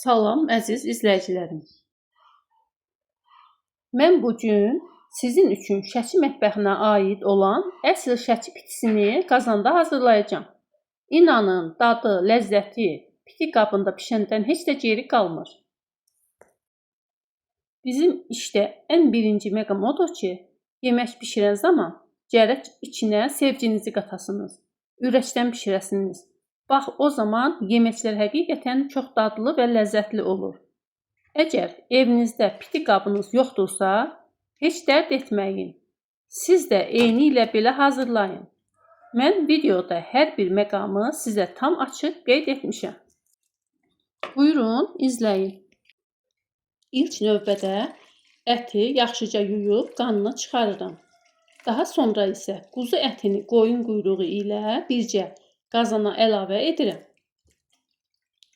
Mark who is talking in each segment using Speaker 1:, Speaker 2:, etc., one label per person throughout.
Speaker 1: Salam əziz izləyicilərim. Mən bu gün sizin üçün Şəki mətbəxinə aid olan əsl Şəki pitisini qazanda hazırlayacağam. İnanın, dadı, ləzzəti piti qabında bişəndən heç də geri qalmır. Bizim işdə ən birinci məqam odur ki, yemək bişirən zaman gərək içinə sevginizi qatasınız, ürəkdən bişirəsiniz. Bax, o zaman yeməklər həqiqətən çox dadlı və ləzzətli olur. Əgər evinizdə piti qabınız yoxdursa, heç dərd etməyin. Siz də eyni ilə belə hazırlayın. Mən videoda hər bir məqamı sizə tam açıq qeyd etmişəm. Buyurun, izləyin. İlk növbədə əti yaxşıca yuyub qanını çıxarıram. Daha sonra isə quzu ətini qoyun quyruğu ilə bircə qazana əlavə edirəm.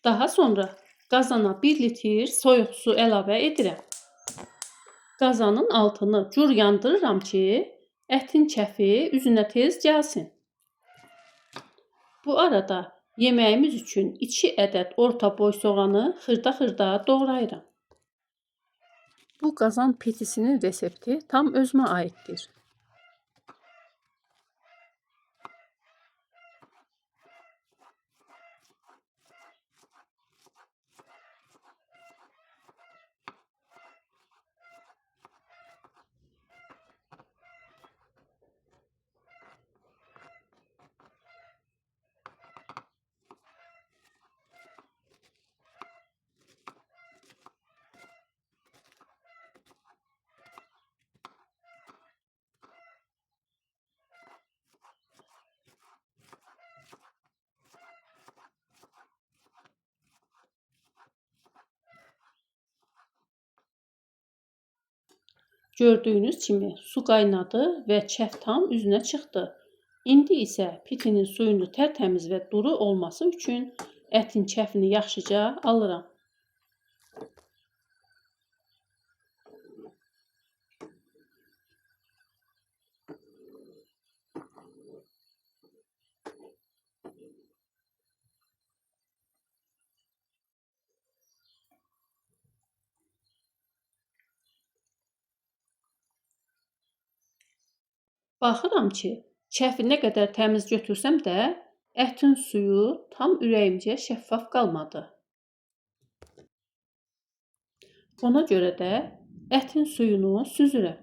Speaker 1: Daha sonra qazana 1 litr soyuq su əlavə edirəm. Qazanın altını cur yandırıram ki, ətin kəfi üzünə tez gəlsin. Bu arada yeməyimiz üçün 2 ədəd orta boy soğanı xırda-xırda doğrayıram. Bu qazan pitisinin resepti tam özümə aiddir. Gördüyünüz kimi su qaynadı və kəf tam üzünə çıxdı. İndi isə pitinin suyunu tərtəmiz və duru olması üçün ətin kəfini yaxşıca alıram. Baxıram ki, kəfi nə qədər təmiz götürsəm də, ətin suyu tam ürəyimcə şəffaf qalmadı. Ona görə də ətin suyunu süzürəm.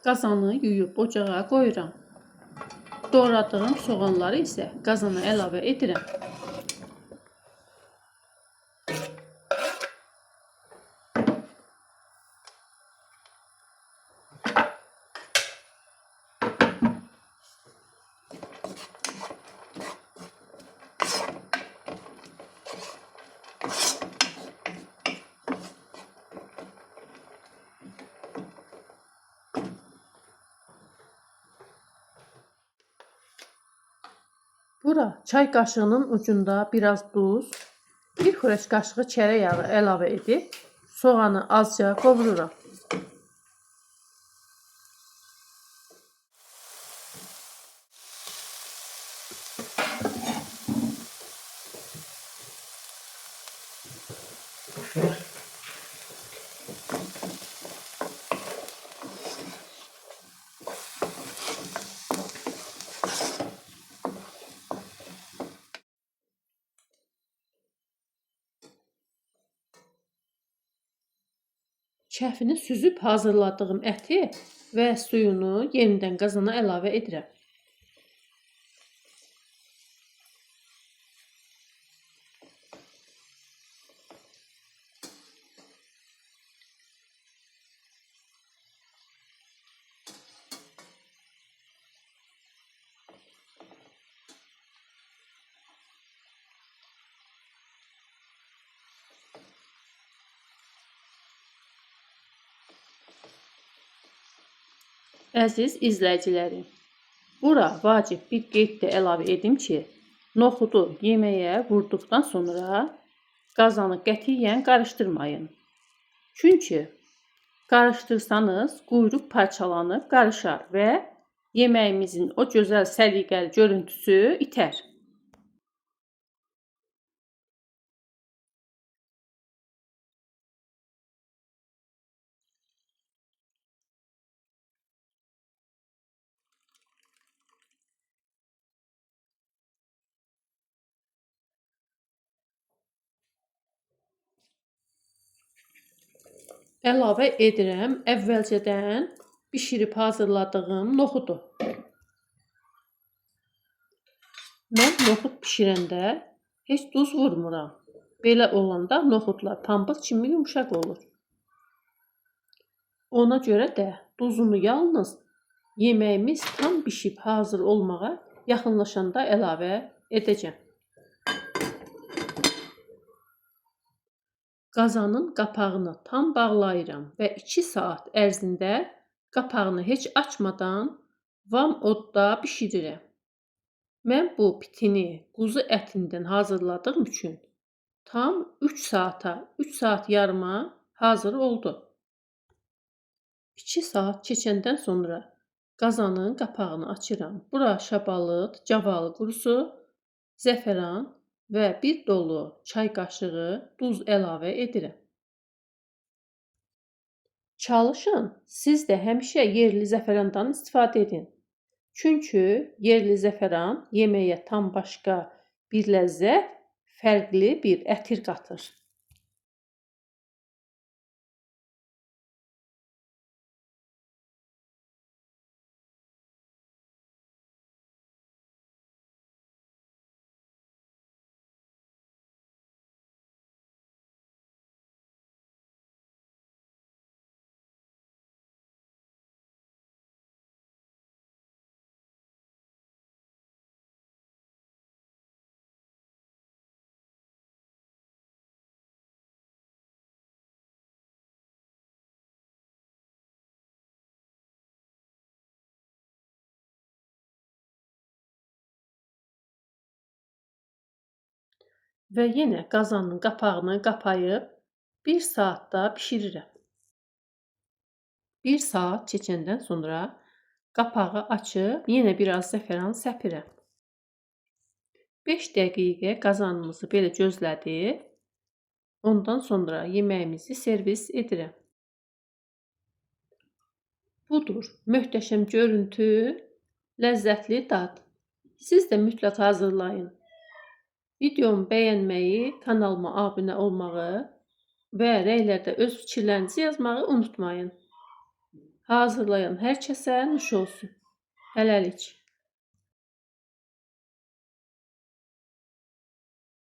Speaker 1: Qazanı yuyub ocağa qoyuram. Doğradığım soğanları isə qazana əlavə edirəm. Bura çay qaşığının ucunda biraz duz, 1 xörək qaşığı çərə yağı əlavə edib soğanı azca qovururam. Kəfini süzüb hazırladığım əti və suyunu yenidən qazana əlavə edirəm. Əziz izləyicilərim, bura vacib bir qeyd də əlavə edim ki, noxudu yeməyə vurduqdan sonra qazanı qətiyyən qarışdırmayın. Çünki qarışdırsanız quyruq parçalanıb qarışar və yeməyimizin o gözəl səliqəli görüntüsü itər. Əlavə edirəm əvvəlcədən bişirib hazırladığım noxudu. Mən noxud bişirəndə heç duz vurmuram. Belə olanda noxudlar pambıq kimi yumşaq olur. Ona görə də duzunu yalnız yeməyimiz tam bişib hazır olmağa yaxınlaşanda əlavə edəcəm. Qazanın qapağını tam bağlayıram və 2 saat ərzində qapağını heç açmadan vam odda bişirirəm. Mən bu pitini quzu ətindən hazırladığım üçün tam 3 saat yarıma hazır oldu. 2 saat keçəndən sonra qazanın qapağını açıram. Bura şabalıd, cavalı qurusu, zəfəran və bir dolu çay qaşığı duz əlavə edirəm. Çalışın, siz də həmişə yerli zəfərandan istifadə edin. Çünki yerli zəfəran yeməyə tam başqa bir ləzzət, fərqli bir ətir qatır. Və yenə qazanın qapağını qapayıb 1 saat da bişirirəm. 1 saat keçəndən sonra qapağı açıb yenə biraz zəfəran səpirəm. 5 dəqiqə qazanımızı belə gözlədib, ondan sonra yeməyimizi servis edirəm. Budur, möhtəşəm görüntü, ləzzətli dad. Siz də mütləq hazırlayın. Videomu bəyənməyi, kanalıma abunə olmağı və rəylərdə öz fikirlərinizi yazmağı unutmayın. Hazırlayan hər kəsə nuş olsun. Hələlik.